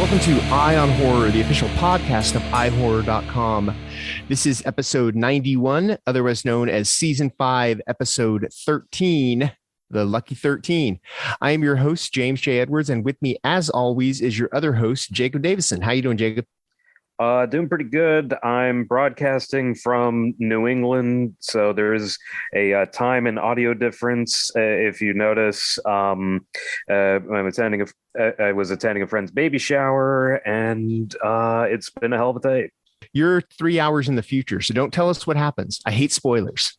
Welcome to Eye on Horror, the official podcast of iHorror.com. This is episode 91, otherwise known as season 5, episode 13, the Lucky 13. I am your host, James J. Edwards, and with me, as always, is your other host, Jacob Davison. How you doing, Jacob? Doing pretty good. I'm broadcasting from New England, so there's a time and audio difference. If you notice, I was attending a friend's baby shower, and it's been a hell of a day. You're 3 hours in the future, so don't tell us what happens. I hate spoilers.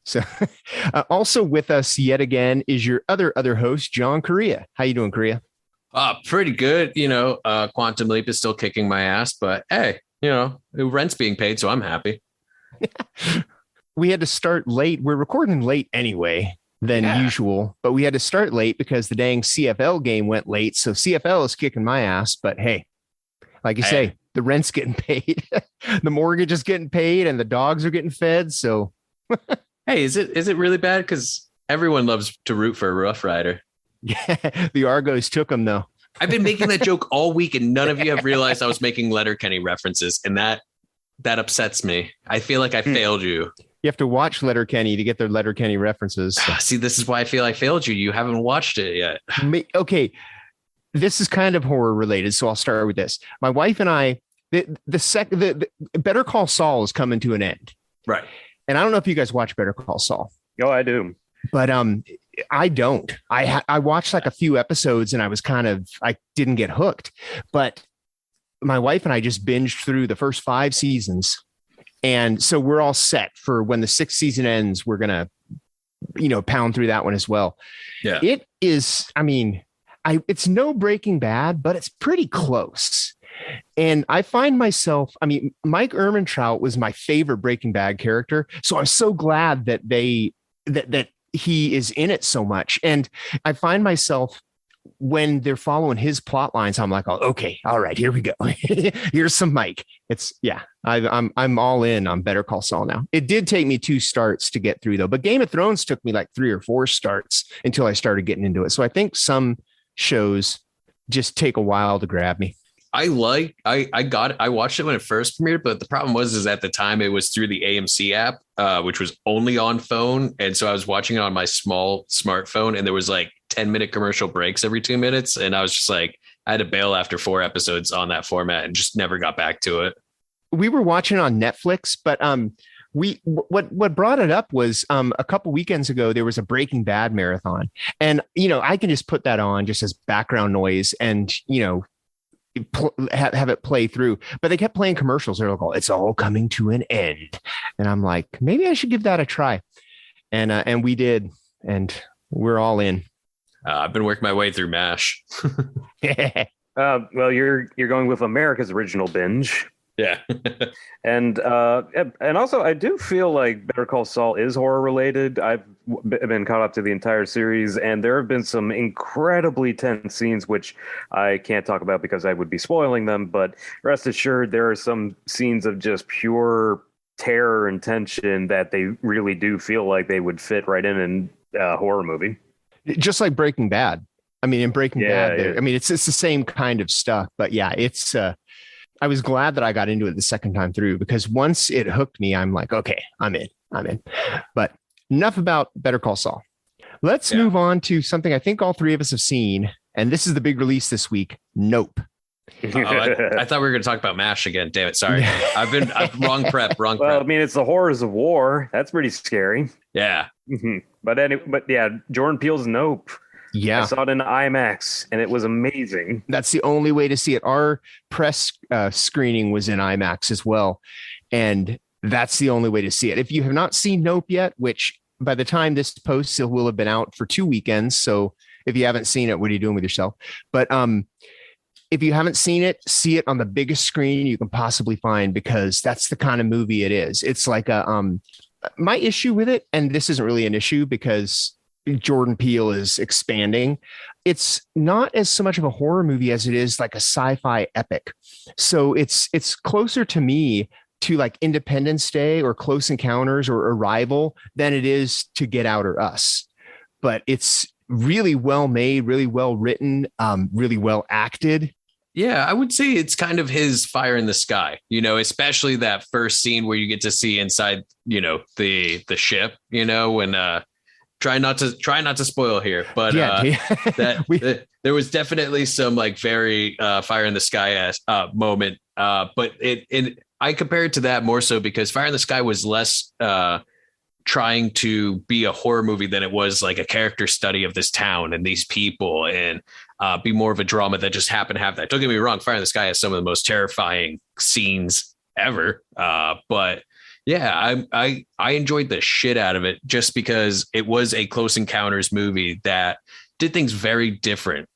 So, also with us yet again is your other host, John Correia. How you doing, Correia? Pretty good. Quantum Leap is still kicking my ass, but hey, rent's being paid, so I'm happy. We had to start late. We're recording late anyway than usual, but we had to start late because the dang CFL game went late. So CFL is kicking my ass, but hey, like you say, the rent's getting paid, the mortgage is getting paid, and the dogs are getting fed. So, hey, is it really bad? Because everyone loves to root for a Rough Rider. Yeah, the Argos took him though. I've been making that joke all week, and none of you have realized I was making Letterkenny references, and that upsets me. I feel like I failed you. You have to watch Letterkenny to get their Letterkenny references. So. See, this is why I feel I failed you. You haven't watched it yet. Okay, this is kind of horror related, so I'll start with this. My wife and I, the Better Call Saul is coming to an end, right? And I don't know if you guys watch Better Call Saul. Oh, I do, but I don't. I watched like a few episodes and I didn't get hooked, but my wife and I just binged through the first 5 seasons. And so we're all set for when the 6th season ends. We're going to, pound through that one as well. Yeah. It is. I mean, it's no Breaking Bad, but it's pretty close. And I find myself, Mike Ehrmantraut was my favorite Breaking Bad character. So I'm so glad that that he is in it so much. And I find myself when they're following his plot lines, I'm like, oh, okay, all right, here we go. Here's some Mike. I'm all in on Better Call Saul now. It did take me 2 starts to get through though, but Game of Thrones took me like 3 or 4 starts until I started getting into it. So I think some shows just take a while to grab me. I watched it when it first premiered, but the problem was at the time it was through the AMC app, which was only on phone. And so I was watching it on my small smartphone, and there was like 10-minute commercial breaks every 2 minutes. And I was just like, I had to bail after 4 episodes on that format and just never got back to it. We were watching on Netflix, but what brought it up was a couple weekends ago, there was a Breaking Bad marathon, and, I can just put that on just as background noise and, have it play through, but they kept playing commercials. They're like, oh, it's all coming to an end. And I'm like, maybe I should give that a try. And we did, and we're all in. I've been working my way through MASH. Well, you're going with America's original binge. Yeah. And also I do feel like Better Call Saul is horror related. I've been caught up to the entire series, and there have been some incredibly tense scenes, which I can't talk about because I would be spoiling them. But rest assured, there are some scenes of just pure terror and tension that they really do feel like they would fit right in a horror movie. Just like Breaking Bad. In Breaking Bad, it's the same kind of stuff, but yeah, it's, I was glad that I got into it the second time through, because once it hooked me, I'm like, okay, I'm in. But enough about Better Call Saul. Let's move on to something I think all 3 of us have seen. And this is the big release this week. Nope. I thought we were going to talk about MASH again. Damn it. Sorry. I'm wrong prep. Well, it's the horrors of war. That's pretty scary. Yeah. Mm-hmm. But yeah, Jordan Peele's Nope. Yeah. I saw it in IMAX, and it was amazing. That's the only way to see it. Our press screening was in IMAX as well. And that's the only way to see it. If you have not seen Nope yet, which by the time this posts, it will have been out for 2 weekends. So if you haven't seen it, what are you doing with yourself? But if you haven't seen it, see it on the biggest screen you can possibly find, because that's the kind of movie it is. It's like my issue with it, and this isn't really an issue because Jordan Peele is expanding. It's not as so much of a horror movie as it is like a sci-fi epic. So it's closer to me to like Independence Day or Close Encounters or Arrival than it is to Get Out or Us. But it's really well made, really well written, really well acted. Yeah, I would say it's kind of his fire in the sky, especially that first scene where you get to see inside, the ship, when try not to spoil here, but there was definitely some like very fire in the sky moment. But I compare it to that more so because Fire in the Sky was less trying to be a horror movie than it was like a character study of this town and these people, and be more of a drama that just happened to have that. Don't get me wrong, Fire in the Sky has some of the most terrifying scenes ever. But yeah, I enjoyed the shit out of it just because it was a Close Encounters movie that did things very different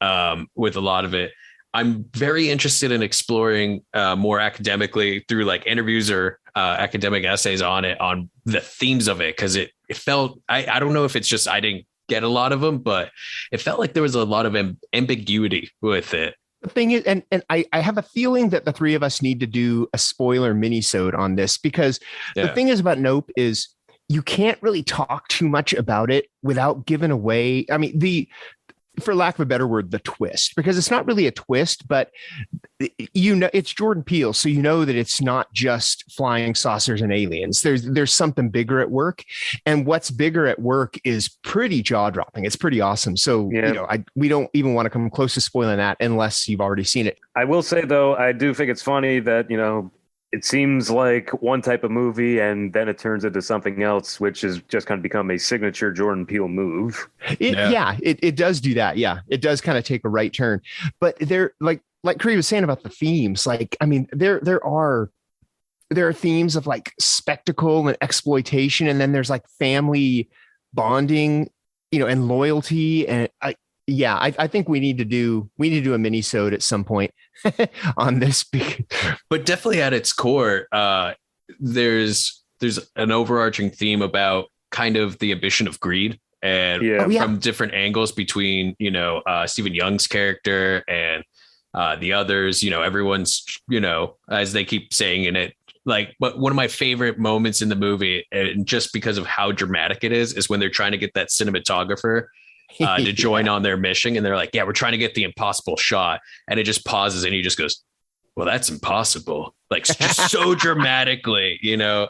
with a lot of it. I'm very interested in exploring more academically through like interviews or academic essays on the themes of it. Cause it felt, I don't know if it's just, I didn't get a lot of them, but it felt like there was a lot of ambiguity with it. The thing is, and I have a feeling that the three of us need to do a spoiler mini-sode on this because the thing is about Nope is you can't really talk too much about it without giving away. I mean, for lack of a better word, the twist, because it's not really a twist, but it's Jordan Peele. So that it's not just flying saucers and aliens. There's something bigger at work, and what's bigger at work is pretty jaw dropping. It's pretty awesome. So, we don't even want to come close to spoiling that unless you've already seen it. I will say though, I do think it's funny that, it seems like one type of movie and then it turns into something else, which has just kind of become a signature Jordan Peele move. It does do that. Yeah, it does kind of take a right turn. But they're like Correia was saying about the themes. Like, I mean, there are themes of like spectacle and exploitation, and then there's like family bonding, and loyalty. And I think we need to do a mini-sode at some point on this. But definitely at its core, there's an overarching theme about kind of the ambition of greed, and from different angles between, Stephen Young's character and the others, everyone's, as they keep saying in it, like, but one of my favorite moments in the movie, and just because of how dramatic it is when they're trying to get that cinematographer to join on their mission. And they're like, yeah, we're trying to get the impossible shot. And it just pauses and he just goes, well, that's impossible. Like just so dramatically,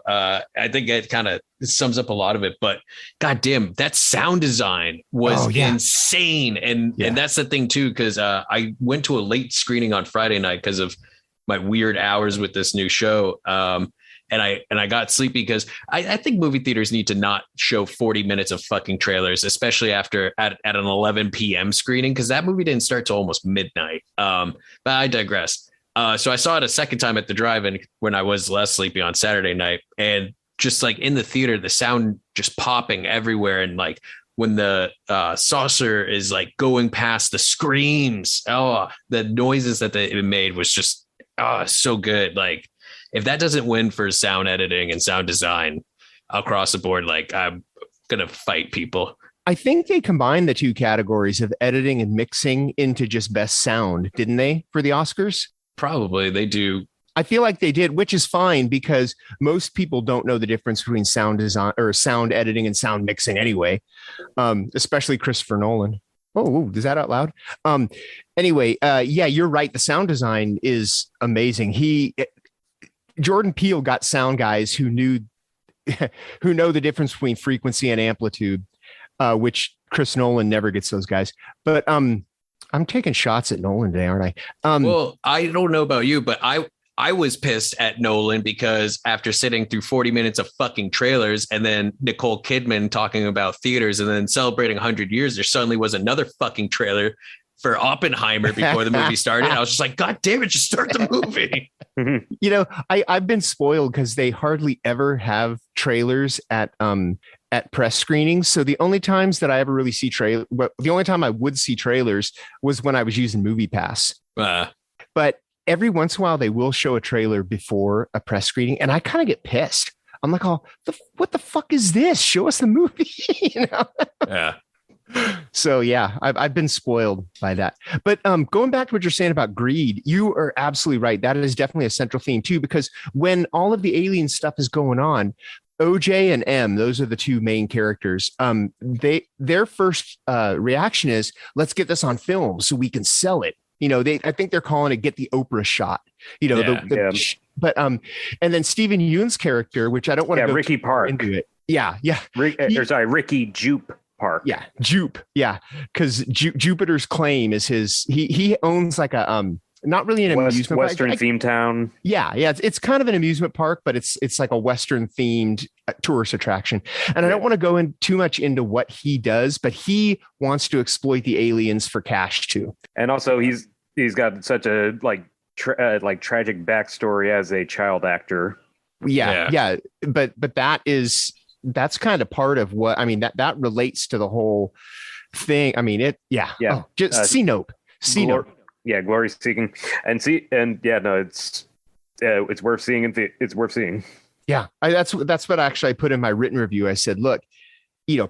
I think it kind of sums up a lot of it, but goddamn, that sound design was insane. And that's the thing too, because I went to a late screening on Friday night because of my weird hours with this new show. And I got sleepy because I think movie theaters need to not show 40 minutes of fucking trailers, especially at an 11 p.m. screening, because that movie didn't start till almost midnight. But I digress. So I saw it a second time at the drive-in when I was less sleepy on Saturday night, and just like in the theater, the sound just popping everywhere, and like when the saucer is like going past, the screams, the noises that it made was just so good. Like, if that doesn't win for sound editing and sound design across the board, like I'm going to fight people. I think they combined the two categories of editing and mixing into just best sound, didn't they, for the Oscars? Probably they do. I feel like they did, which is fine because most people don't know the difference between sound design or sound editing and sound mixing anyway, especially Christopher Nolan. Oh, is that out loud? Anyway, you're right. The sound design is amazing. Jordan Peele got sound guys who know the difference between frequency and amplitude, which Chris Nolan never gets those guys. But I'm taking shots at Nolan today, aren't I? Well, I don't know about you, but I was pissed at Nolan because after sitting through 40 minutes of fucking trailers and then Nicole Kidman talking about theaters and then celebrating 100 years, there suddenly was another fucking trailer for Oppenheimer before the movie started. I was just like, God damn it, just start the movie. I've been spoiled because they hardly ever have trailers at press screenings. So the only times that I ever really see the only time I would see trailers was when I was using MoviePass. But every once in a while they will show a trailer before a press screening, and I kind of get pissed. I'm like, what the fuck is this? Show us the movie. Yeah. So yeah, I've been spoiled by that. But going back to what you're saying about greed, you are absolutely right. That is definitely a central theme too, because when all of the alien stuff is going on, OJ and M, those are the two main characters. Their first reaction is, let's get this on film so we can sell it. I think they're calling it get the Oprah shot. But and then Stephen Yeun's character, which I don't want to go Ricky Park into it. Yeah. Ricky Jupe Park. Yeah, Jupe. Yeah, because Jupiter's claim is he owns like a not really an amusement Western park. themed town. Yeah, it's kind of an amusement park, but it's like a Western themed tourist attraction. And I don't want to go in too much into what he does, but he wants to exploit the aliens for cash too. And also, he's got such a tragic backstory as a child actor. Yeah. But that's kind of part of what that relates to the whole thing. I mean, see Nope. See Nope. Yeah, glory seeking, it's worth seeing. It's worth seeing. Yeah, that's what actually I put in my written review. I said, look,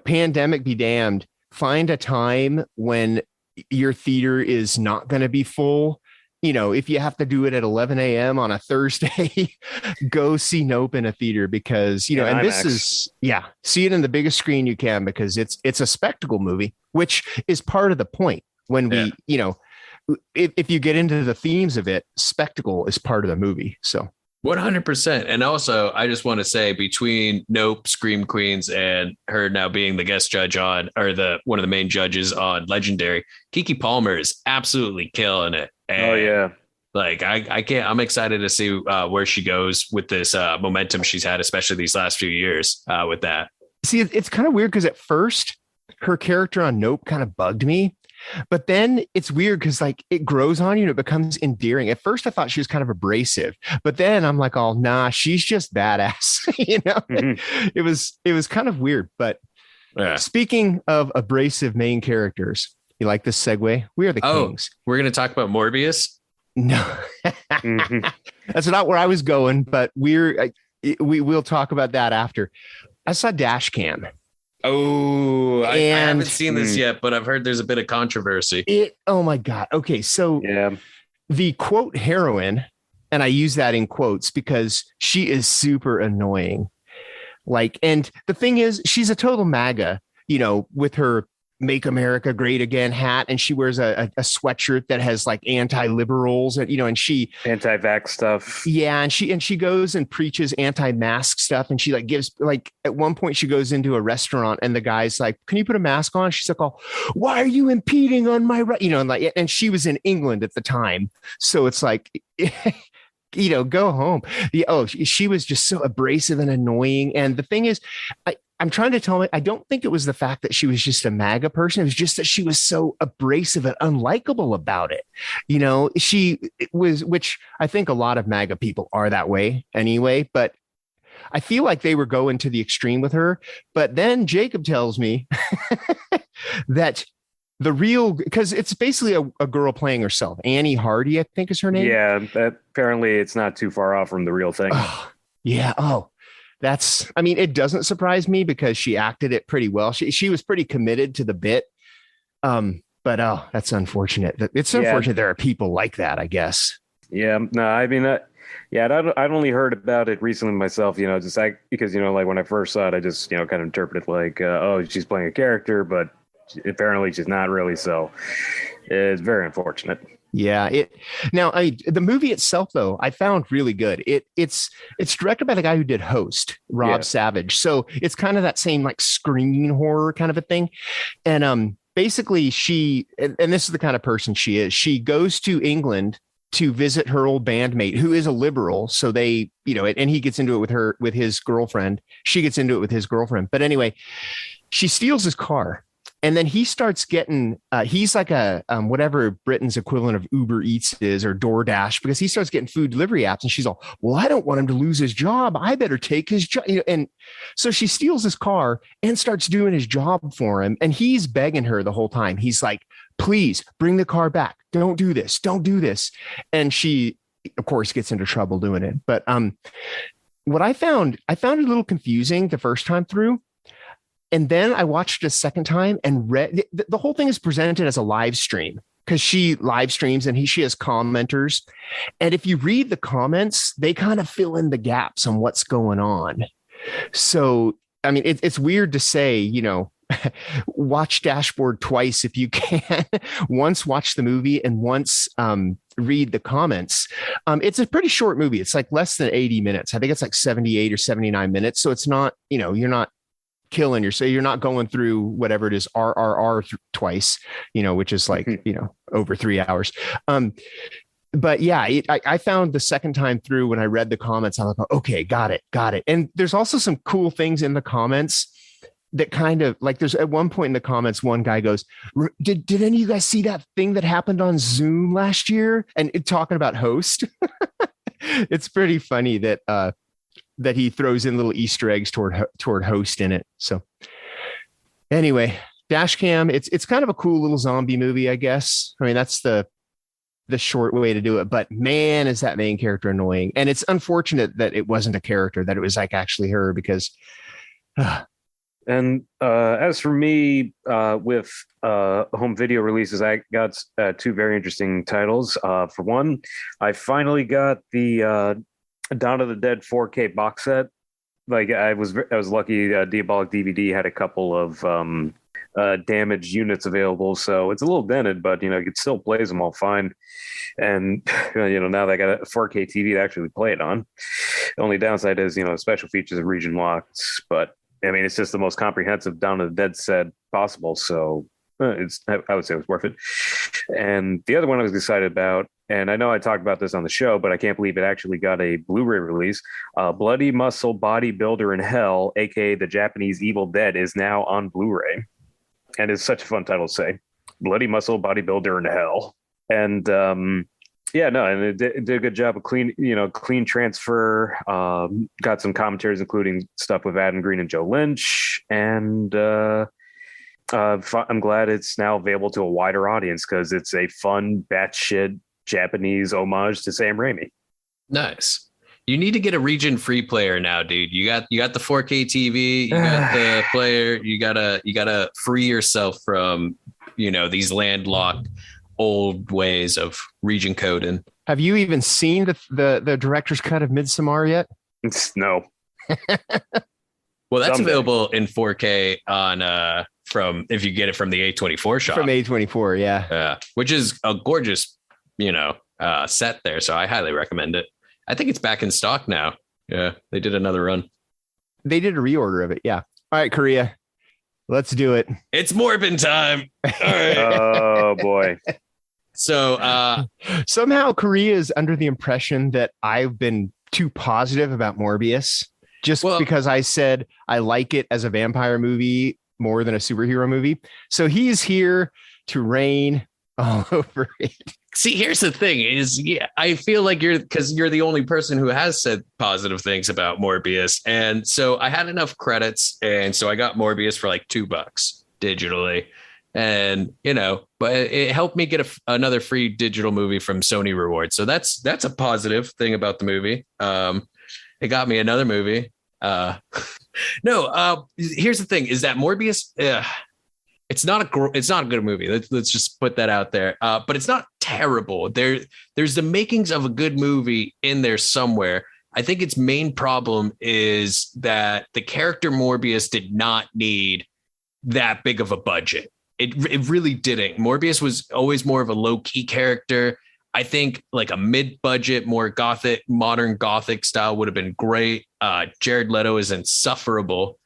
pandemic be damned. Find a time when your theater is not going to be full. If you have to do it at 11 a.m. on a Thursday, go see Nope in a theater because, and IMAX. This is, see it in the biggest screen you can because it's a spectacle movie, which is part of the point when we, if you get into the themes of it, spectacle is part of the movie. So 100%. And also, I just want to say between Nope, Scream Queens, and her now being the guest judge one of the main judges on Legendary, Keke Palmer is absolutely killing it. And I'm excited to see where she goes with this momentum she's had, especially these last few years with that. See, it's kind of weird because at first her character on Nope kind of bugged me. But then it's weird because it grows on you and it becomes endearing. At first I thought she was kind of abrasive, but then I'm like, oh, nah, she's just badass. Mm-hmm. It was kind of weird. But speaking of abrasive main characters, you like this segue? We are the Kings. We're going to talk about Morbius? No, that's not where I was going, but we'll talk about that after. I saw Dashcam. Oh, I haven't seen this yet, but I've heard there's a bit of controversy. Oh my God. Okay. So the quote heroine, and I use that in quotes because she is super annoying. And the thing is, she's a total MAGA, with her Make America Great Again hat, and she wears a sweatshirt that has anti-liberals and she anti-vax stuff. Yeah, and she goes and preaches anti-mask stuff, and she gives at one point she goes into a restaurant and the guy's like, "Can you put a mask on?" She's like, "Oh, why are you impeding on my right?" And she was in England at the time, so it's go home. She was just so abrasive and annoying. And the thing is, I'm trying to tell me, I don't think it was the fact that she was just a MAGA person. It was just that she was so abrasive and unlikable about it. She was, which I think a lot of MAGA people are that way anyway, but I feel like they were going to the extreme with her. But then Jacob tells me that because it's basically a girl playing herself. Annie Hardy, I think is her name. Yeah. Apparently it's not too far off from the real thing. It doesn't surprise me because she acted it pretty well. She was pretty committed to the bit. But that's unfortunate. It's unfortunate there are people like that, I guess. Yeah, no, I mean, I'd only heard about it recently myself, just because, when I first saw it, I just, kind of interpreted she's playing a character, but apparently she's not really. So it's very unfortunate. Yeah. The movie itself, though, I found really good. It's directed by the guy who did Host, Rob Savage. So it's kind of that same screen horror kind of a thing. And basically and this is the kind of person she is. She goes to England to visit her old bandmate who is a liberal. So they, and he gets into it with his girlfriend. She gets into it with his girlfriend. But anyway, she steals his car. And then he starts getting, he's like a whatever Britain's equivalent of Uber Eats is or DoorDash, because he starts getting food delivery apps. And she's all, well, I don't want him to lose his job. I better take his job. And so she steals his car and starts doing his job for him. And he's begging her the whole time. He's like, please bring the car back. Don't do this. Don't do this. And she, of course, gets into trouble doing it. But what I found it a little confusing the first time through. And then I watched it a second time and read the whole thing is presented as a live stream because she live streams and she has commenters. And if you read the comments, they kind of fill in the gaps on what's going on. So, I mean, it's weird to say, watch Dashboard twice if you can. Once watch the movie and once read the comments. It's a pretty short movie. It's like less than 80 minutes. I think it's like 78 or 79 minutes. So it's not, you're not killing yourself. You're not going through whatever it is, twice, which is like, over 3 hours. But yeah, I found the second time through when I read the comments, I'm like, okay, got it. And there's also some cool things in the comments that kind of like, there's at one point in the comments, one guy goes, did any of you guys see that thing that happened on Zoom last year? And talking about Host. It's pretty funny that he throws in little Easter eggs toward Host in it. So anyway, Dashcam, it's kind of a cool little zombie movie, I guess. I mean, that's the short way to do it, but man, is that main character annoying. And it's unfortunate that it wasn't a character, that it was like actually her, because and as for me, with home video releases, I got two very interesting titles. For one, I finally got the Dawn of the Dead 4K box set. Like I was lucky. Diabolic DVD had a couple of damaged units available, so it's a little dented, but it still plays them all fine. And now they got a 4K TV to actually play it on. The only downside is special features of region locks, but I mean it's just the most comprehensive Dawn of the Dead set possible. So I would say it was worth it. And the other one I was excited about, and I know I talked about this on the show, but I can't believe it actually got a Blu-ray release. Bloody Muscle Bodybuilder in Hell, aka the Japanese Evil Dead, is now on Blu-ray. And it's such a fun title to say. Bloody Muscle Bodybuilder in Hell. And and it did a good job of clean transfer. Got some commentaries, including stuff with Adam Green and Joe Lynch. And I'm glad it's now available to a wider audience because it's a fun, batshit Japanese homage to Sam Raimi. Nice. You need to get a region free player now, dude. You got the 4K TV, you got the player, you gotta free yourself from, these landlocked old ways of region coding. Have you even seen the director's cut of Midsommar yet? No. Well, that's available in 4K on from if you get it from the A24 shop. From A24, yeah. Which is a gorgeous, set there. So I highly recommend it. I think it's back in stock now. Yeah, they did another run. They did a reorder of it. Yeah. All right, Correia, let's do it. It's Morbin time. All right. Oh boy. So somehow Correia is under the impression that I've been too positive about Morbius because I said I like it as a vampire movie more than a superhero movie. So he's here to rain all over it. See, here's the thing is, I feel like you're the only person who has said positive things about Morbius. And so I had enough credits. And so I got Morbius for like $2 digitally. And, but it helped me get another free digital movie from Sony Rewards. So that's a positive thing about the movie. It got me another movie. Here's the thing is that Morbius, it's not a good movie. Let's just put that out there. But it's not terrible. There's the makings of a good movie in there somewhere. I think its main problem is that the character Morbius did not need that big of a budget. It really didn't. Morbius was always more of a low-key character. I think like a mid-budget, more modern gothic style would have been great. Jared Leto is insufferable,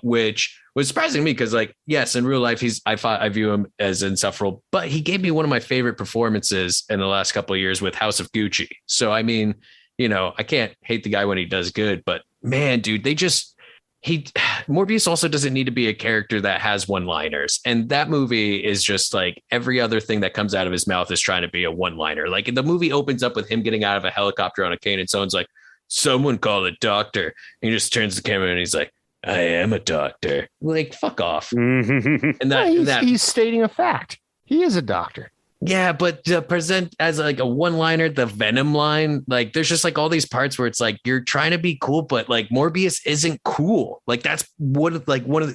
which was surprising me because, like, yes, in real life, I view him as insufferable, but he gave me one of my favorite performances in the last couple of years with House of Gucci. So, I mean, I can't hate the guy when he does good, but man, dude, Morbius also doesn't need to be a character that has one-liners. And that movie is just like every other thing that comes out of his mouth is trying to be a one-liner. Like the movie opens up with him getting out of a helicopter on a cane and someone's like, someone call a doctor. And he just turns the camera and he's like, I am a doctor. Like, fuck off. And he's stating a fact. He is a doctor. Yeah, but to present as like a one-liner, the Venom line, like there's just like all these parts where it's like you're trying to be cool, but like Morbius isn't cool. Like that's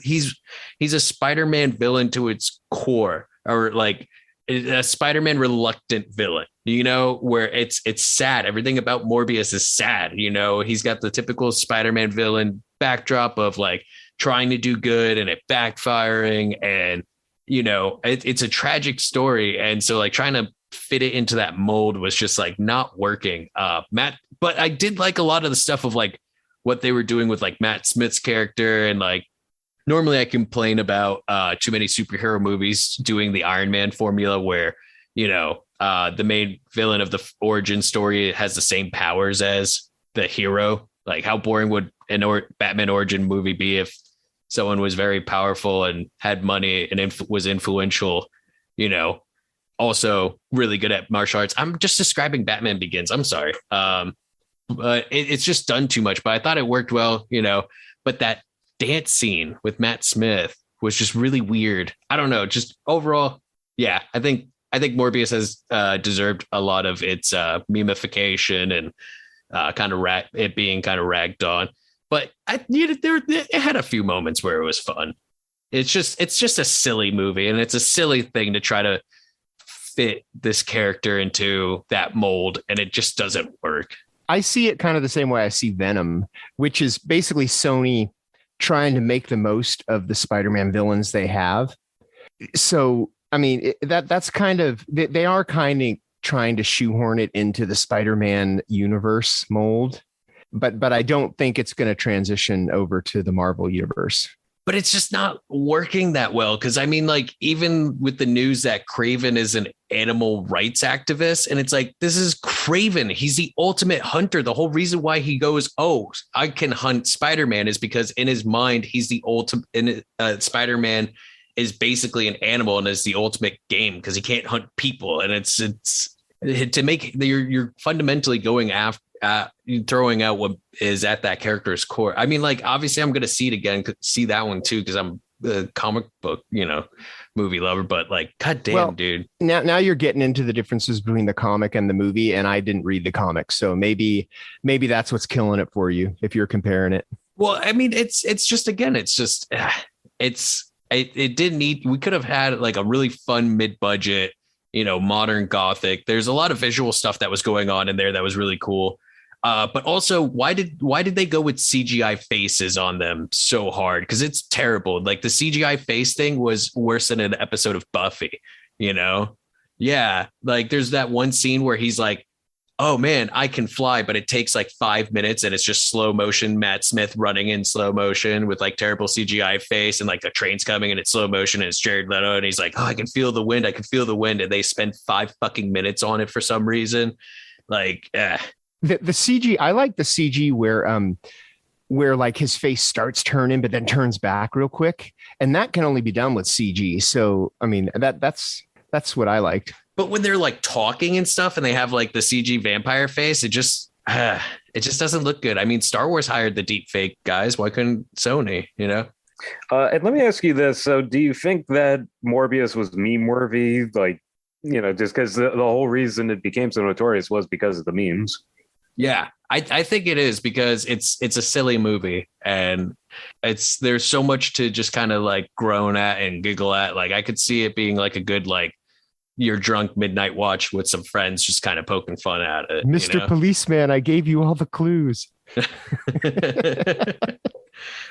he's a Spider-Man villain to its core, or like a Spider-Man reluctant villain, where it's sad. Everything about Morbius is sad. He's got the typical Spider-Man villain backdrop of like trying to do good and it backfiring, and it's a tragic story, and so like trying to fit it into that mold was just like not working. But I did like a lot of the stuff of like what they were doing with like Matt Smith's character, and like normally I complain about too many superhero movies doing the Iron Man formula where the main villain of the origin story has the same powers as the hero. Like, how boring would Batman origin movie be if someone was very powerful and had money and was influential, also really good at martial arts? I'm just describing Batman Begins. I'm sorry. But it's just done too much, but I thought it worked well, but that dance scene with Matt Smith was just really weird. I don't know. Just overall. Yeah, I think Morbius has deserved a lot of its memification and it being kind of ragged on. But it had a few moments where it was fun. It's just a silly movie, and it's a silly thing to try to fit this character into that mold, and it just doesn't work. I see it kind of the same way I see Venom, which is basically Sony trying to make the most of the Spider-Man villains they have. So, I mean, that's kind of, they are kind of trying to shoehorn it into the Spider-Man universe mold, but I don't think it's going to transition over to the Marvel universe. But it's just not working that well. Because I mean, like, even with the news that Kraven is an animal rights activist, and it's like, this is Kraven. He's the ultimate hunter. The whole reason why he goes, oh, I can hunt Spider-Man, is because in his mind, he's the ultimate. Spider-Man is basically an animal and is the ultimate game because he can't hunt people. And it's to make you're fundamentally going after. Throwing out what is at that character's core. I mean, like, obviously I'm going to see it again, see that one too, because I'm a comic book, movie lover, but like, goddamn, dude. Now you're getting into the differences between the comic and the movie, and I didn't read the comic. So maybe that's what's killing it for you if you're comparing it. Well, I mean, it didn't need, we could have had like a really fun mid-budget, modern Gothic. There's a lot of visual stuff that was going on in there that was really cool. But also, why did they go with CGI faces on them so hard? Because it's terrible. Like, the CGI face thing was worse than an episode of Buffy, Yeah, like, there's that one scene where he's like, oh man, I can fly, but it takes like 5 minutes and it's just slow motion Matt Smith running in slow motion with like terrible CGI face, and like the train's coming and it's slow motion and it's Jared Leto and he's like, oh, I can feel the wind, and they spend 5 fucking minutes on it for some reason. Like, The CG, I like the CG where like his face starts turning but then turns back real quick, and that can only be done with CG. So I mean, that's what I liked. But when they're like talking and stuff and they have like the CG vampire face, it just doesn't look good. I mean, Star Wars hired the deep fake guys. Why couldn't Sony, And let me ask you this. So do you think that Morbius was meme worthy? Like, just because the whole reason it became so notorious was because of the memes. Yeah, I think it is, because it's a silly movie, and there's so much to just kind of like groan at and giggle at. Like, I could see it being like a good, like, your drunk midnight watch with some friends, just kind of poking fun at it. Mr. Policeman, I gave you all the clues.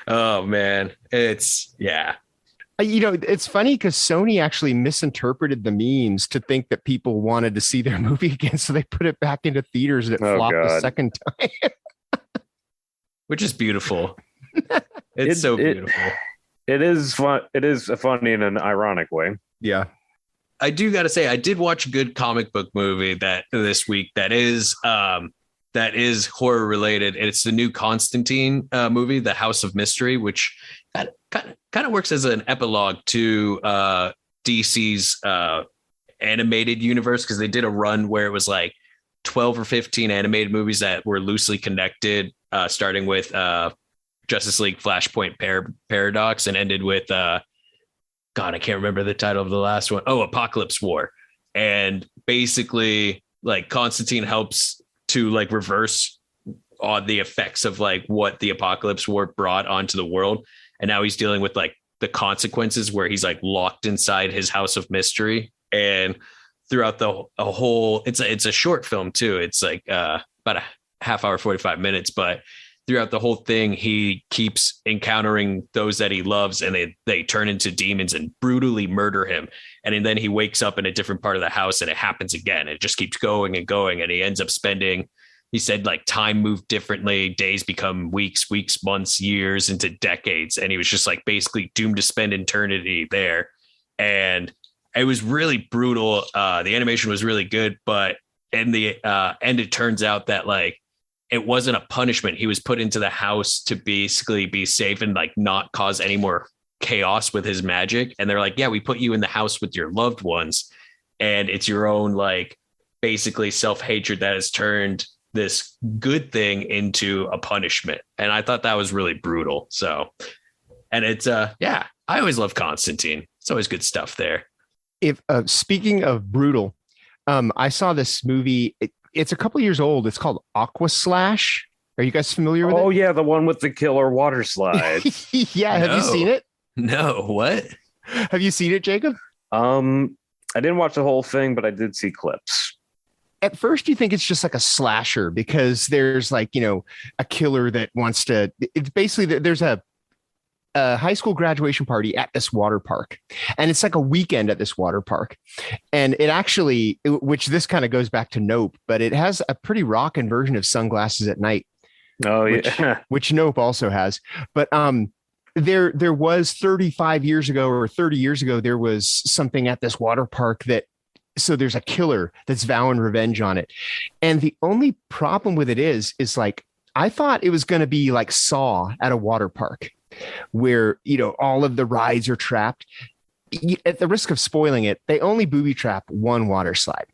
Oh man, it's it's funny because Sony actually misinterpreted the memes to think that people wanted to see their movie again, so they put it back into theaters and it flopped a second time. Which is beautiful. It's so beautiful. It is fun. It is funny in an ironic way. Yeah. I do got to say, I did watch a good comic book movie this week that is horror related. It's the new Constantine movie, The House of Mystery, which kind of works as an epilogue to DC's animated universe, because they did a run where it was like 12 or 15 animated movies that were loosely connected, starting with Justice League Flashpoint Paradox and ended with I can't remember the title of the last one. Oh, Apocalypse War. And basically, like, Constantine helps to like reverse on the effects of like what the Apocalypse War brought onto the world. And now he's dealing with like the consequences, where he's like locked inside his house of mystery. And throughout the whole, it's a short film too. It's like about a half hour, 45 minutes, but throughout the whole thing, he keeps encountering those that he loves, and they turn into demons and brutally murder him. And then he wakes up in a different part of the house, and it happens again. It just keeps going and going. And he ends up spending, he said, like, time moved differently. Days become weeks, months, years, into decades. And he was just like basically doomed to spend eternity there. And it was really brutal. The animation was really good, but in the end, it turns out that like, it wasn't a punishment. He was put into the house to basically be safe and like not cause any more chaos with his magic. And they're like, yeah, we put you in the house with your loved ones. And it's your own, like, basically self-hatred that has turned this good thing into a punishment. And I thought that was really brutal. So, and it's, yeah, I always love Constantine. It's always good stuff there. If speaking of brutal, I saw this movie. It's a couple years old. It's called Aqua Slash. Are you guys familiar with it? Oh yeah, the one with the killer water slide. Yeah, have you seen it? No, what? Have you seen it, Jacob? I didn't watch the whole thing, but I did see clips. At first, you think it's just like a slasher because there's like, you know, a killer that wants to. It's basically there's a high school graduation party at this water park, and it's like a weekend at this water park. And it actually, which this kind of goes back to Nope, but it has a pretty rockin' version of Sunglasses at Night. Oh yeah, which Nope also has. But there was 35 years ago or 30 years ago, there was something at this water park that. So there's a killer that's vowing revenge on it. And the only problem with it is like, I thought it was going to be like Saw at a water park where, you know, all of the rides are trapped. At the risk of spoiling it, they only booby trap one water slide.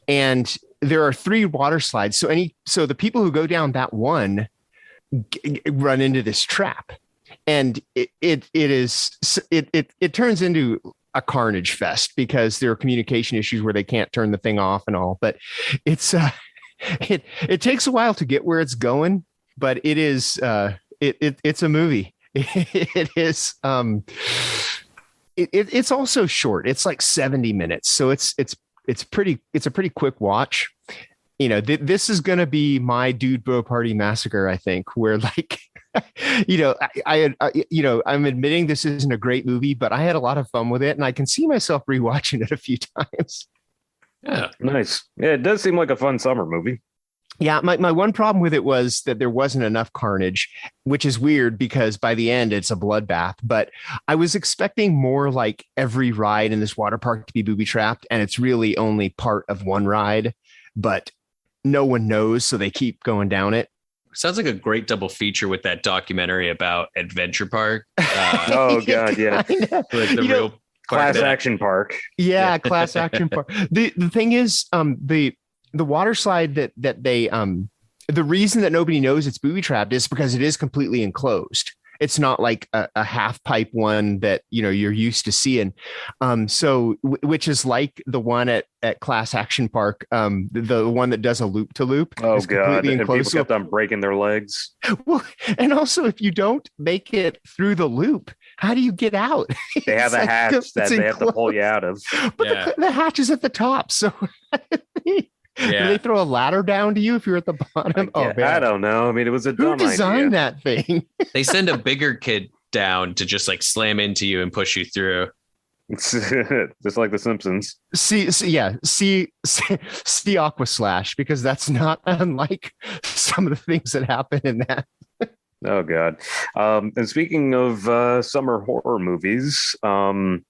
And there are 3 water slides. So the people who go down that one run into this trap. And it turns into a carnage fest because there are communication issues where they can't turn the thing off and all, but it's it takes a while to get where it's going, but it is it's a movie. It is it's also short. It's like 70 minutes. So it's a pretty quick watch. You know, this is going to be my Dude Bro Party Massacre, I think, where like, you know, I you know, I'm admitting this isn't a great movie, but I had a lot of fun with it, and I can see myself rewatching it a few times. Yeah, nice. Yeah, it does seem like a fun summer movie. Yeah, my one problem with it was that there wasn't enough carnage, which is weird because by the end it's a bloodbath. But I was expecting more like every ride in this water park to be booby trapped, and it's really only part of one ride, but no one knows, so they keep going down it. Sounds like a great double feature with that documentary about Adventure Park. Oh God, yeah, like the real class action park. Yeah, class action park. The thing is, the water slide that they the reason that nobody knows it's booby trapped is because it is completely enclosed. It's not like a half pipe one that, you know, you're used to seeing. So which is like the one at Class Action Park, the one that does a loop to loop. Oh God! And people kept on breaking their legs. Well, and also if you don't make it through the loop, how do you get out? They have a hatch that they have to pull you out of. But Yeah. the hatch is at the top, so. Do they throw a ladder down to you if you're at the bottom? I don't know. I mean, it was a Who dumb designed idea. that thing? They send a bigger kid down to just like slam into you and push you through. Just like The Simpsons. See Aqua Slash, because that's not unlike some of the things that happen in that. Oh God! And speaking of summer horror movies, and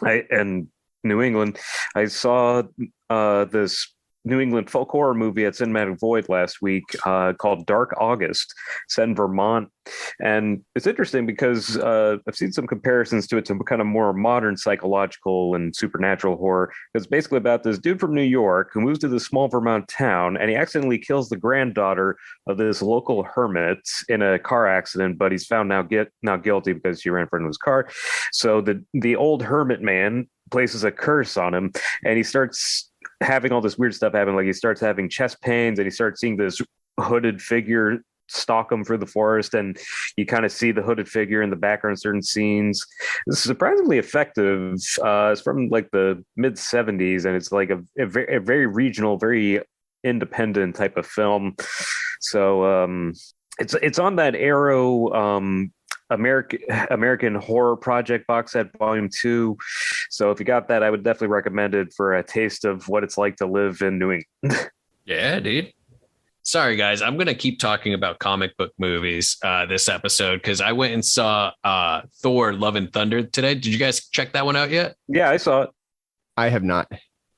New England, I saw this New England folk horror movie at Cinematic Void last week called Dark August, set in Vermont. And it's interesting because I've seen some comparisons to it to kind of more modern psychological and supernatural horror. It's basically about this dude from New York who moves to this small Vermont town, and he accidentally kills the granddaughter of this local hermit in a car accident, but he's found now guilty because she ran in front of his car. So the old hermit man places a curse on him, and he starts having all this weird stuff happen. Like he starts having chest pains, and he starts seeing this hooded figure stalk him through the forest, and you kind of see the hooded figure in the background in certain scenes. It's surprisingly effective. It's from like the mid 70s, and it's like a very regional, very independent type of film. So It's on that Arrow American Horror Project box set volume 2. So if you got that, I would definitely recommend it for a taste of what it's like to live in New England. Yeah, dude. Sorry, guys. I'm going to keep talking about comic book movies this episode because I went and saw Thor Love and Thunder today. Did you guys check that one out yet? Yeah, I saw it. I have not.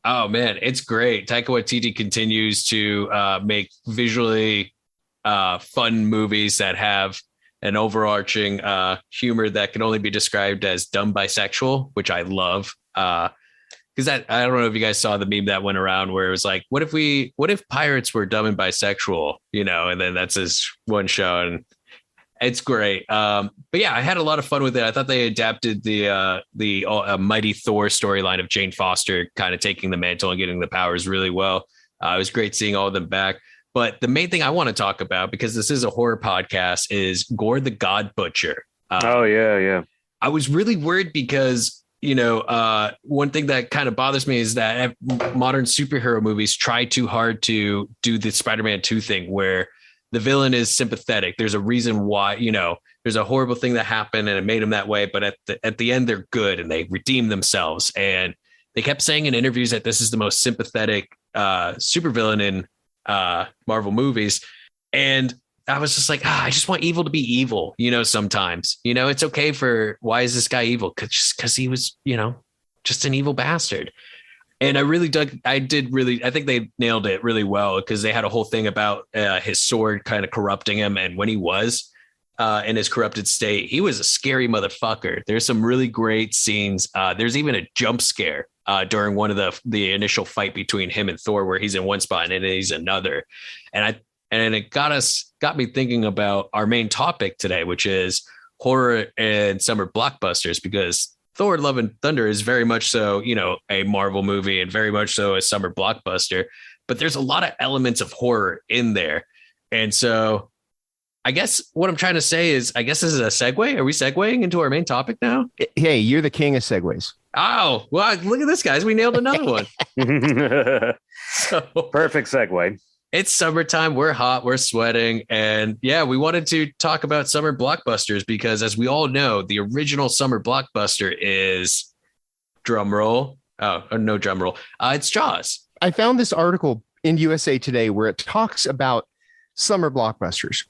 Oh, man, it's great. Taika Waititi continues to make visually fun movies that have an overarching humor that can only be described as dumb bisexual, which I love. Because I don't know if you guys saw the meme that went around where it was like, what if pirates were dumb and bisexual, and then that's his one show, and it's great. But yeah, I had a lot of fun with it. I thought they adapted the Mighty Thor storyline of Jane Foster kind of taking the mantle and getting the powers really well. It was great seeing all of them back. But the main thing I want to talk about, because this is a horror podcast, is Gore the God Butcher. Oh, yeah. I was really worried because, one thing that kind of bothers me is that modern superhero movies try too hard to do the Spider-Man 2 thing where the villain is sympathetic. There's a reason why, there's a horrible thing that happened and it made them that way. But at the end, they're good and they redeem themselves. And they kept saying in interviews that this is the most sympathetic supervillain in Marvel movies. And I was just like, I just want evil to be evil, sometimes, it's okay why is this guy evil? Because he was, just an evil bastard. And I think they nailed it really well because they had a whole thing about his sword kind of corrupting him. And when he was in his corrupted state, he was a scary motherfucker. There's some really great scenes. There's even a jump scare during one of the initial fight between him and Thor, where he's in one spot and then he's another. And it got me thinking about our main topic today, which is horror and summer blockbusters, because Thor Love and Thunder is very much so, a Marvel movie and very much so a summer blockbuster, but there's a lot of elements of horror in there. And so I guess what I'm trying to say is, I guess this is a segue. Are we segueing into our main topic now? Hey, you're the king of segues. Oh, well, look at this, guys. We nailed another one. Perfect segue. It's summertime. We're hot. We're sweating. And yeah, we wanted to talk about summer blockbusters because, as we all know, the original summer blockbuster is, drum roll. Oh, no drum roll. It's Jaws. I found this article in USA Today where it talks about summer blockbusters,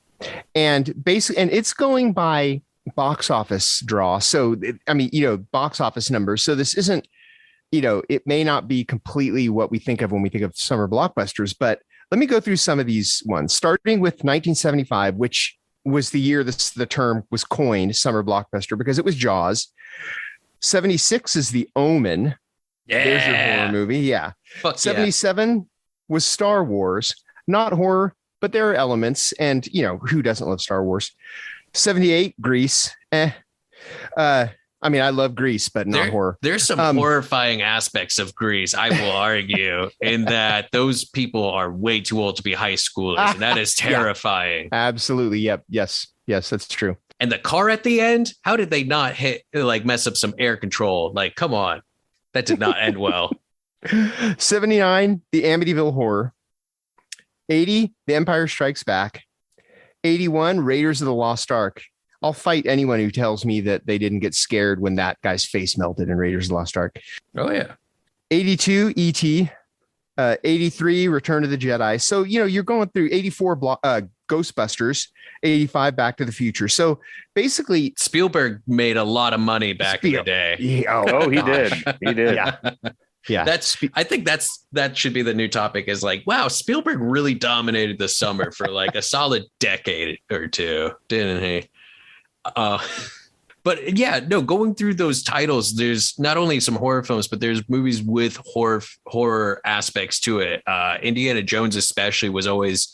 and it's going by box office draw. So, box office numbers. So this isn't, it may not be completely what we think of when we think of summer blockbusters, but let me go through some of these ones, starting with 1975, which was the year the term was coined, summer blockbuster, because it was Jaws. 76 is The Omen. Yeah. There's your horror movie. Yeah. Fuck 77 was Star Wars. Not horror, but there are elements. And, who doesn't love Star Wars? 78, Grease. I love Grease, but not horror. There's some horrifying aspects of Grease, I will argue, in that those people are way too old to be high schoolers. And that is terrifying. Yeah, absolutely. Yep. Yes, that's true. And the car at the end, how did they not mess up some air control? Like, come on. That did not end well. 79, The Amityville Horror. 80, The Empire Strikes Back. 81, Raiders of the Lost Ark. I'll fight anyone who tells me that they didn't get scared when that guy's face melted in Raiders of the Lost Ark. Oh, yeah. 82, E.T. 83, Return of the Jedi. So, you're going through 84 Ghostbusters, 85 Back to the Future. So basically, Spielberg made a lot of money back in the day. Yeah, he did. He did. Yeah. I think that should be the new topic is like, wow, Spielberg really dominated the summer for like a solid decade or two, didn't he? But yeah, no, going through those titles, there's not only some horror films, but there's movies with horror aspects to it. Indiana Jones especially was always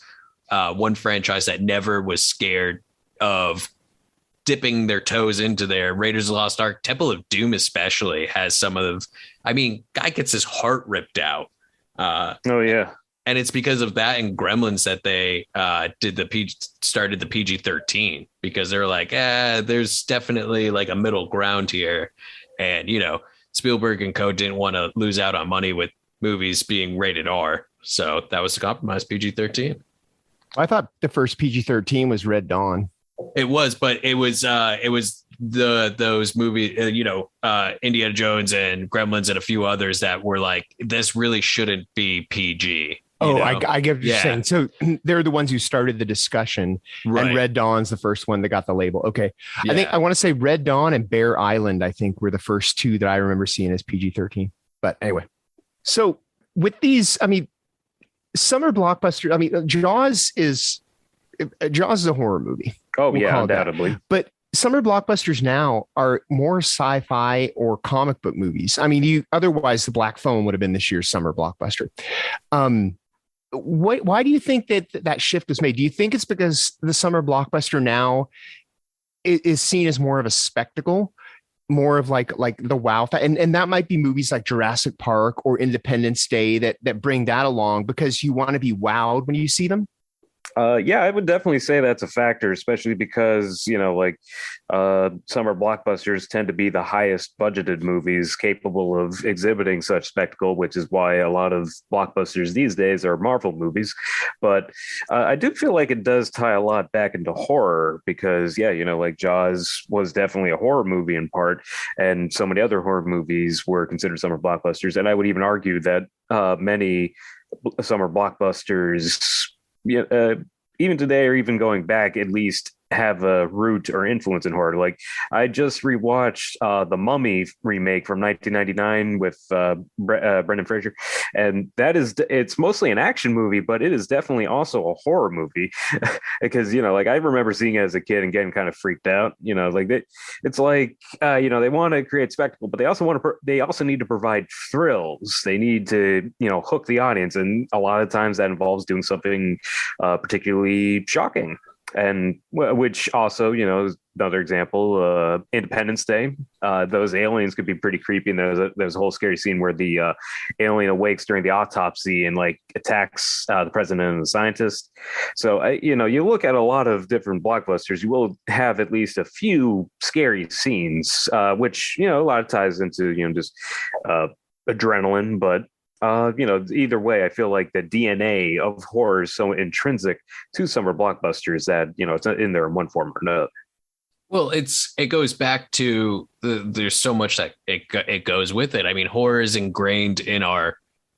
one franchise that never was scared of dipping their toes into there. Raiders of the Lost Ark, Temple of Doom especially has guy gets his heart ripped out. Oh yeah. And it's because of that and Gremlins that they started the PG-13, because they're like, there's definitely like a middle ground here. And, Spielberg and co didn't want to lose out on money with movies being rated R. So that was the compromise, PG-13. I thought the first PG-13 was Red Dawn. It was, but it was those movies, Indiana Jones and Gremlins and a few others that were like, this really shouldn't be PG. I get what you're saying. So they're the ones who started the discussion, right. And Red Dawn's the first one that got the label. Okay. Yeah. I think I want to say Red Dawn and Bear Island, I think, were the first two that I remember seeing as PG-13. But anyway, so with these, I mean, summer blockbuster, I mean, Jaws is a horror movie. Oh, yeah, undoubtedly. But summer blockbusters now are more sci-fi or comic book movies. I mean, otherwise the Black Phone would have been this year's summer blockbuster. Why do you think that shift was made? Do you think it's because the summer blockbuster now is seen as more of a spectacle, more of like the wow, and that might be movies like Jurassic Park or Independence Day that bring that along because you want to be wowed when you see them? Yeah, I would definitely say that's a factor, especially because, summer blockbusters tend to be the highest budgeted movies capable of exhibiting such spectacle, which is why a lot of blockbusters these days are Marvel movies. But I do feel like it does tie a lot back into horror because, Jaws was definitely a horror movie in part, and so many other horror movies were considered summer blockbusters. And I would even argue that many summer blockbusters, even today, or even going back, at least have a root or influence in horror. Like I just rewatched the Mummy remake from 1999 with Brendan Fraser, and it's mostly an action movie, but it is definitely also a horror movie because I remember seeing it as a kid and getting kind of freaked out. It's like they want to create spectacle, but they also need to provide thrills. They need to hook the audience, and a lot of times that involves doing something particularly shocking. And which also, is another example, Independence Day. Those aliens could be pretty creepy. And there's a whole scary scene where the alien awakes during the autopsy and attacks the president and the scientist. So, you look at a lot of different blockbusters, you will have at least a few scary scenes, which, a lot of ties into, just adrenaline, but either way, I feel like the DNA of horror is so intrinsic to summer blockbusters that, it's in there in one form or another. Well, it goes back to there's so much that it goes with it. I mean, horror is ingrained in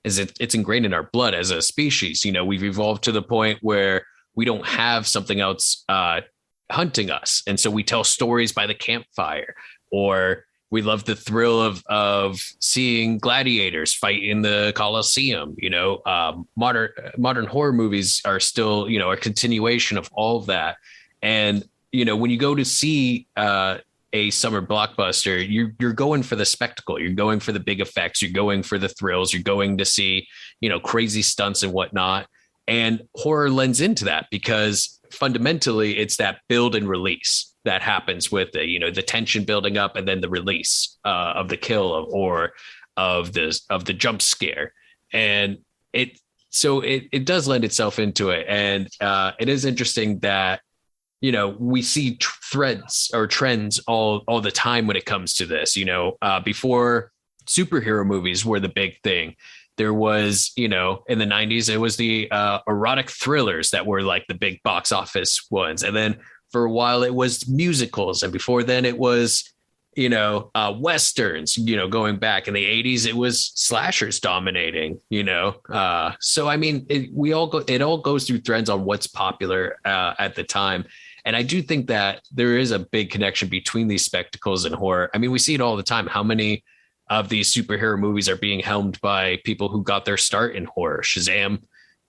it's ingrained in our blood as a species. We've evolved to the point where we don't have something else hunting us. And so we tell stories by the campfire, or we love the thrill of seeing gladiators fight in the Colosseum. Modern horror movies are still, a continuation of all of that. And, when you go to see a summer blockbuster, you're going for the spectacle. You're going for the big effects. You're going for the thrills. You're going to see, crazy stunts and whatnot. And horror lends into that because fundamentally it's that build and release that happens with it, the tension building up and then the release of the kill or of the jump scare. And it does lend itself into it. And it is interesting that, we see threads or trends all the time when it comes to this. Before superhero movies were the big thing, there was, in the 90s, it was the erotic thrillers that were like the big box office ones. And then for a while it was musicals. And before then it was, Westerns, going back in the 80s, it was slashers dominating, so, I mean, it all goes through trends on what's popular at the time. And I do think that there is a big connection between these spectacles and horror. I mean, we see it all the time. How many of these superhero movies are being helmed by people who got their start in horror? Shazam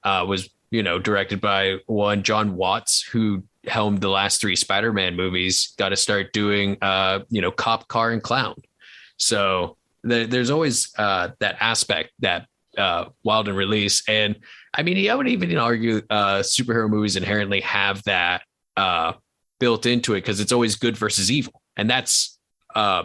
was, directed by one John Watts, who helmed the last three Spider-Man movies, got to start doing, Cop, Car, and Clown. So there's always that aspect, that wild and release. And I mean, I would even argue superhero movies inherently have that built into it because it's always good versus evil. And that's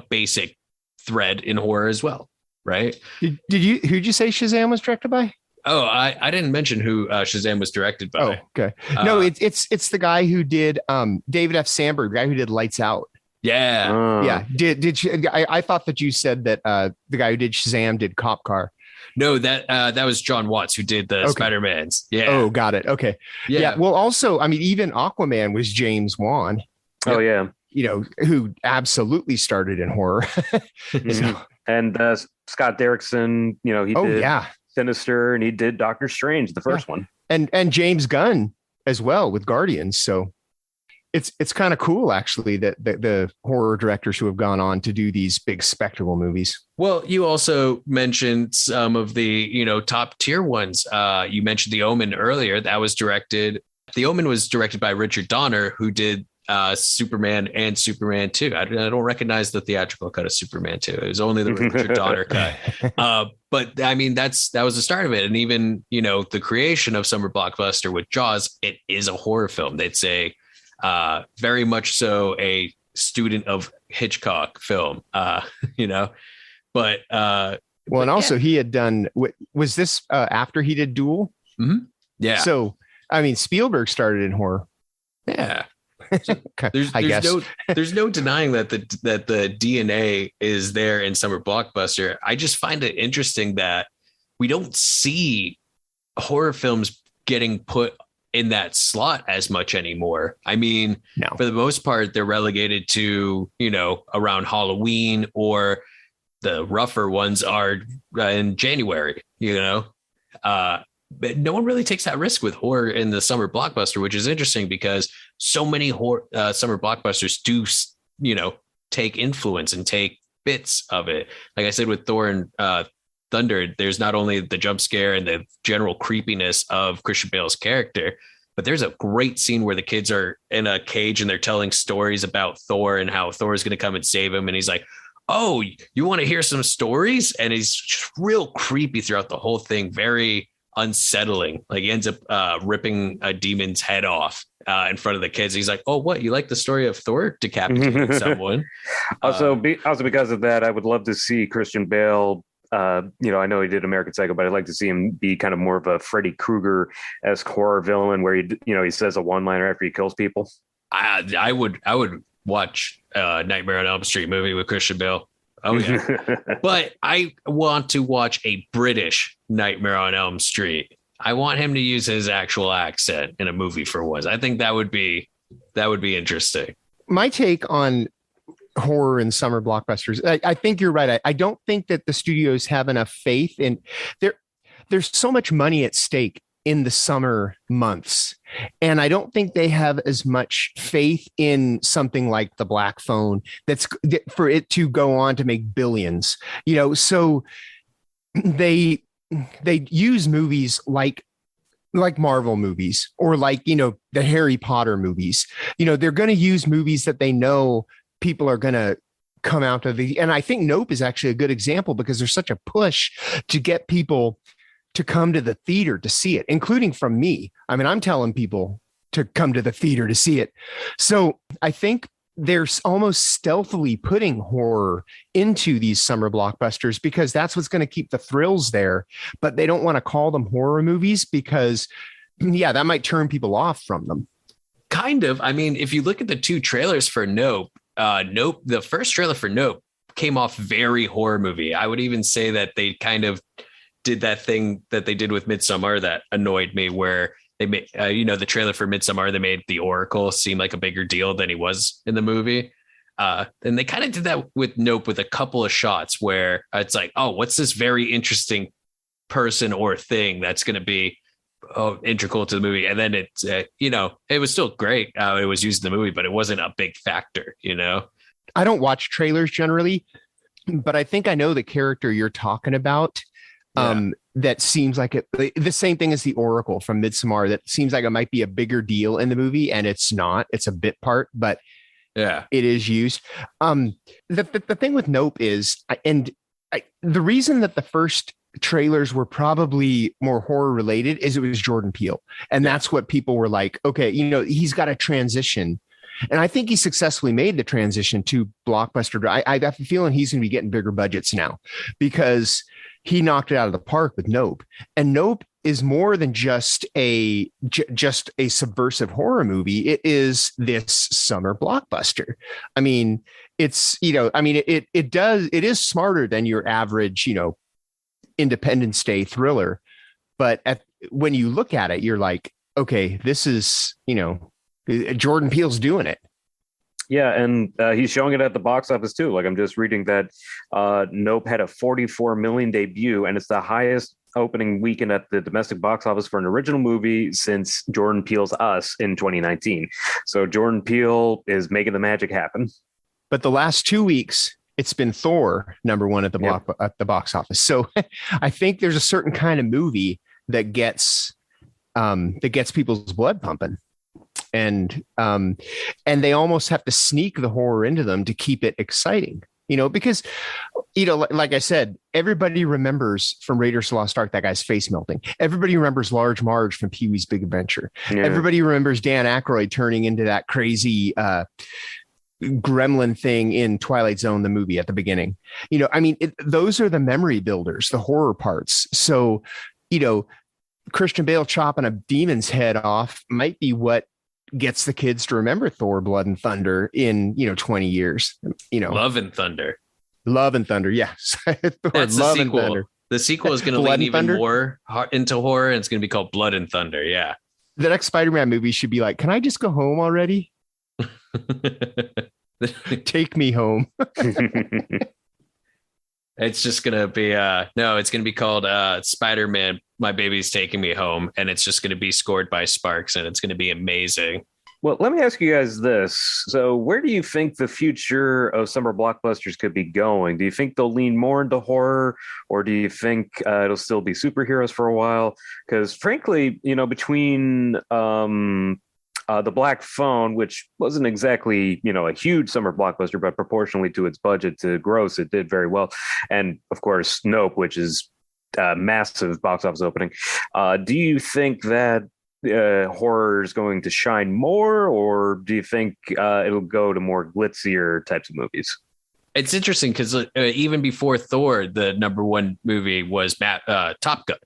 basic thread in horror as well, right? Who'd you say Shazam was directed by? Oh, I didn't mention who Shazam was directed by. Oh, okay. No, it's the guy who did David F. Sandberg, the guy who did Lights Out. Yeah. Yeah. I thought that you said that the guy who did Shazam did Cop Car. No, that was John Watts who did the Spider-Mans. Yeah. Oh, got it. Okay. Yeah. Well, also, I mean, even Aquaman was James Wan. Oh, yeah. You know, who absolutely started in horror. Mm-hmm. And Scott Derrickson, you know, he did Sinister, and he did Doctor Strange, the first one. And James Gunn as well with Guardians. So it's kind of cool, actually, that the horror directors who have gone on to do these big spectacle movies. Well, you also mentioned some of the, you know, top tier ones. You mentioned The Omen earlier. The Omen was directed by Richard Donner, who did Superman and Superman 2. I don't recognize the theatrical cut of Superman 2. It was only the Richard Donner cut. But I mean, that was the start of it. And even, you know, the creation of Summer Blockbuster with Jaws, it is a horror film. They'd say very much so a student of Hitchcock film, you know, but well, and also he had done, was this after he did Duel? Mm-hmm. Yeah. So, I mean, Spielberg started in horror. Yeah. So there's no denying that the DNA is there in Summer Blockbuster. I just find it interesting that we don't see horror films getting put in that slot as much anymore. I mean, for the most part, they're relegated to, you know, around Halloween, or the rougher ones are in January, you know. But no one really takes that risk with horror in the Summer Blockbuster, which is interesting because so many Summer Blockbusters do, you know, take influence and take bits of it. Like I said, with Thor and Thunder, there's not only the jump scare and the general creepiness of Christian Bale's character, but there's a great scene where the kids are in a cage and they're telling stories about Thor and how Thor is going to come and save him. And he's like, "Oh, you want to hear some stories?" And he's just real creepy throughout the whole thing. Very unsettling. Like, he ends up ripping a demon's head off in front of the kids. He's like, "Oh, what? You like the story of Thor decapitating someone?" Also because of that, I would love to see Christian Bale. You know, I know he did American Psycho, but I'd like to see him be kind of more of a Freddy Krueger-esque horror villain, where he says a one-liner after he kills people. I would watch Nightmare on Elm Street movie with Christian Bale. Oh yeah. But I want to watch a British Nightmare on Elm Street. I want him to use his actual accent in a movie for once. I think that would be interesting. My take on horror and summer blockbusters, I think you're right. I don't think that the studios have enough faith in there's so much money at stake in the summer months. And I don't think they have as much faith in something like The Black Phone for it to go on to make billions, you know. So they use movies like Marvel movies, or like, you know, the Harry Potter movies. You know, they're going to use movies that they know people are going to come out of and I think Nope is actually a good example, because there's such a push to get people to come to the theater to see it, including from me. I mean, I'm telling people to come to the theater to see it. So I think they're almost stealthily putting horror into these summer blockbusters, because that's what's going to keep the thrills there. But they don't want to call them horror movies because, yeah, that might turn people off from them. Kind of. I mean, if you look at the two trailers for Nope, the first trailer for Nope came off very horror movie. I would even say that they kind of did that thing that they did with Midsommar that annoyed me, where they made, the trailer for Midsommar, they made the Oracle seem like a bigger deal than he was in the movie. And they kind of did that with Nope with a couple of shots where it's like, oh, what's this very interesting person or thing that's going to be integral to the movie? And then it's, it was still great. It was used in the movie, but it wasn't a big factor, you know? I don't watch trailers generally, but I think I know the character you're talking about. That seems like the same thing as the Oracle from Midsommar. That seems like it might be a bigger deal in the movie, and it's not. It's a bit part, but yeah, it is used. The thing with Nope is, the reason that the first trailers were probably more horror related is it was Jordan Peele, and that's what people were like. Okay, you know, he's got a transition. And I think he successfully made the transition to blockbuster. I have a feeling he's going to be getting bigger budgets now, because he knocked it out of the park with Nope. And Nope is more than just a subversive horror movie. It is this summer blockbuster. I mean, it is smarter than your average, Independence Day thriller. But when you look at it, you're like, okay, this is, Jordan Peele's doing it. Yeah, and he's showing it at the box office too. Like, I'm just reading that Nope had a 44 million debut, and it's the highest opening weekend at the domestic box office for an original movie since Jordan Peele's Us in 2019. So Jordan Peele is making the magic happen. But the last 2 weeks, it's been Thor #1 at the box office. So I think there's a certain kind of movie that gets people's blood pumping. And they almost have to sneak the horror into them to keep it exciting, because, like I said, everybody remembers from Raiders of the Lost Ark, that guy's face melting. Everybody remembers Large Marge from Pee-wee's Big Adventure. Yeah. Everybody remembers Dan Aykroyd turning into that crazy gremlin thing in Twilight Zone, the movie at the beginning. Those are the memory builders, the horror parts. So, Christian Bale chopping a demon's head off might be what gets the kids to remember Thor: Blood and Thunder in 20 years. Love and Thunder. Yes. That's the sequel. The sequel is going to lean even more into horror, and it's going to be called Blood and Thunder. Yeah. The next Spider-Man movie should be like, can I just go home already? Take me home. It's just going to be it's going to be called Spider-Man, My Baby's Taking Me Home, and it's just going to be scored by Sparks, and it's going to be amazing. Well, let me ask you guys this. So where do you think the future of summer blockbusters could be going? Do you think they'll lean more into horror, or do you think it'll still be superheroes for a while? Because frankly, between The Black Phone, which wasn't exactly, a huge summer blockbuster, but proportionally to its budget to gross, it did very well. And of course, Nope, which is a massive box office opening. Do you think that horror is going to shine more, or do you think it'll go to more glitzier types of movies? It's interesting because even before Thor, the #1 movie was Top Gun.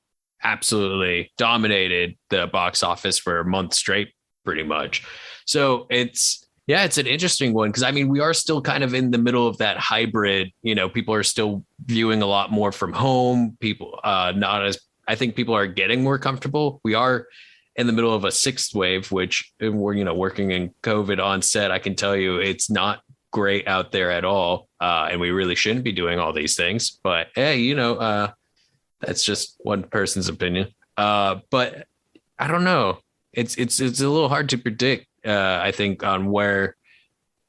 Absolutely dominated the box office for a month straight, pretty much. So it's an interesting one, because we are still kind of in the middle of that hybrid. People are still viewing a lot more from home. People I think people are getting more comfortable. We are in the middle of a sixth wave, which we're working in COVID on set. I can tell you it's not great out there at all, and we really shouldn't be doing all these things. But hey, that's just one person's opinion. But I don't know. It's a little hard to predict, I think, on where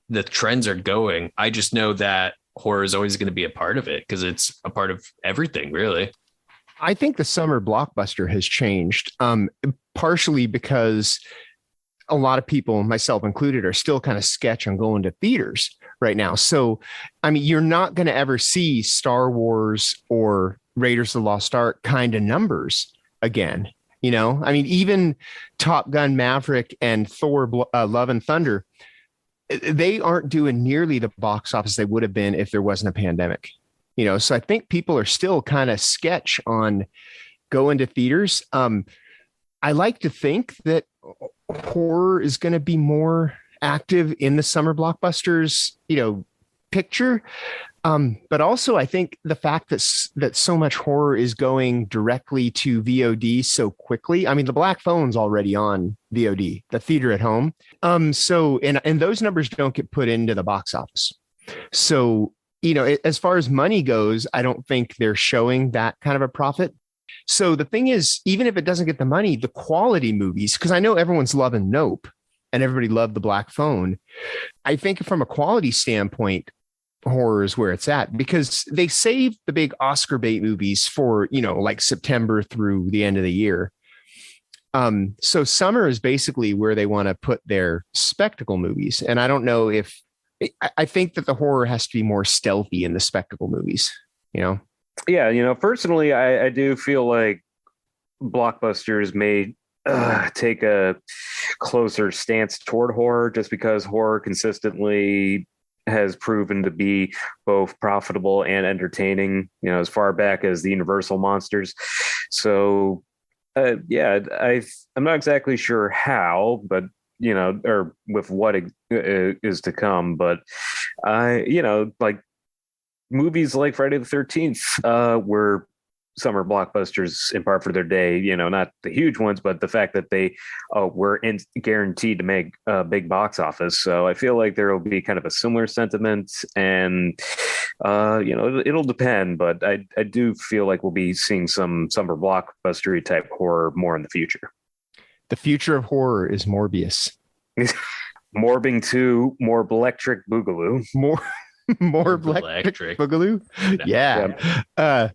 the trends are going. I just know that horror is always going to be a part of it, because it's a part of everything, really. I think the summer blockbuster has changed, partially because a lot of people, myself included, are still kind of sketch on going to theaters right now. So, you're not going to ever see Star Wars or Raiders of the Lost Ark kind of numbers again. Even Top Gun Maverick and Thor: Love and Thunder, they aren't doing nearly the box office they would have been if there wasn't a pandemic. So I think people are still kind of sketch on going to theaters. I like to think that horror is going to be more active in the summer blockbusters, picture. But also, I think the fact that so much horror is going directly to VOD so quickly. The Black Phone's already on VOD, the theater at home. So and those numbers don't get put into the box office. So, as far as money goes, I don't think they're showing that kind of a profit. So the thing is, even if it doesn't get the money, the quality movies, because I know everyone's loving Nope and everybody loved The Black Phone. I think from a quality standpoint, horror is where it's at, because they save the big Oscar bait movies for, like September through the end of the year. So summer is basically where they want to put their spectacle movies. And I don't know if I think that the horror has to be more stealthy in the spectacle movies, Yeah, personally, I do feel like blockbusters may take a closer stance toward horror, just because horror consistently has proven to be both profitable and entertaining, as far back as the Universal monsters. So, I'm not exactly sure how, but or with what is to come, but like movies like Friday the 13th were summer blockbusters in part for their day, not the huge ones, but the fact that they were guaranteed to make a big box office. So I feel like there will be kind of a similar sentiment, and it'll depend, but I do feel like we'll be seeing some summer blockbustery type horror more in the future. The future of horror is Morbius. Morbing 2, more electric boogaloo. More electric boogaloo. No. Yeah.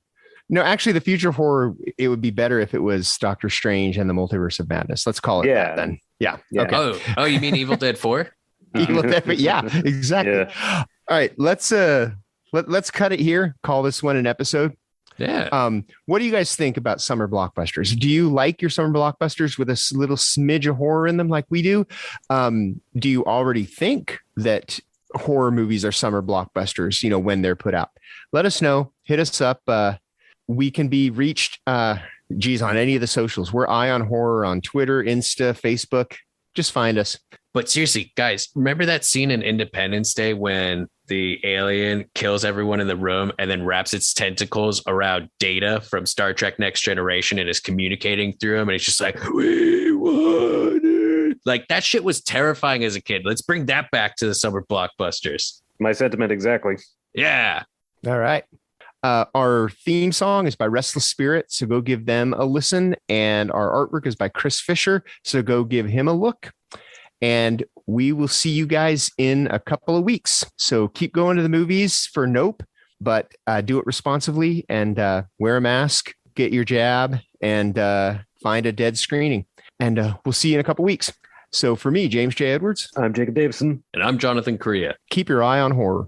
No, actually, the future of horror, it would be better if it was Doctor Strange and the Multiverse of Madness. Let's call it that then. Yeah. Okay. Oh, you mean Evil Dead 4? Evil Dead 4. Yeah, exactly. Yeah. All right, let's cut it here. Call this one an episode. Yeah. What do you guys think about summer blockbusters? Do you like your summer blockbusters with a little smidge of horror in them like we do? Do you already think that horror movies are summer blockbusters, when they're put out? Let us know. Hit us up. We can be reached, on any of the socials. We're Eye on Horror on Twitter, Insta, Facebook. Just find us. But seriously, guys, remember that scene in Independence Day when the alien kills everyone in the room and then wraps its tentacles around Data from Star Trek Next Generation and is communicating through him? And it's just like, we want it. Like, that shit was terrifying as a kid. Let's bring that back to the summer blockbusters. My sentiment exactly. Yeah. All right. Our theme song is by Restless Spirit, so go give them a listen. And our artwork is by Chris Fisher, so go give him a look. And we will see you guys in a couple of weeks. So keep going to the movies for Nope, but do it responsibly and wear a mask, get your jab, and find a dead screening. And we'll see you in a couple of weeks. So for me, James J. Edwards. I'm Jacob Davison. And I'm Jonathan Correia. Keep your eye on horror.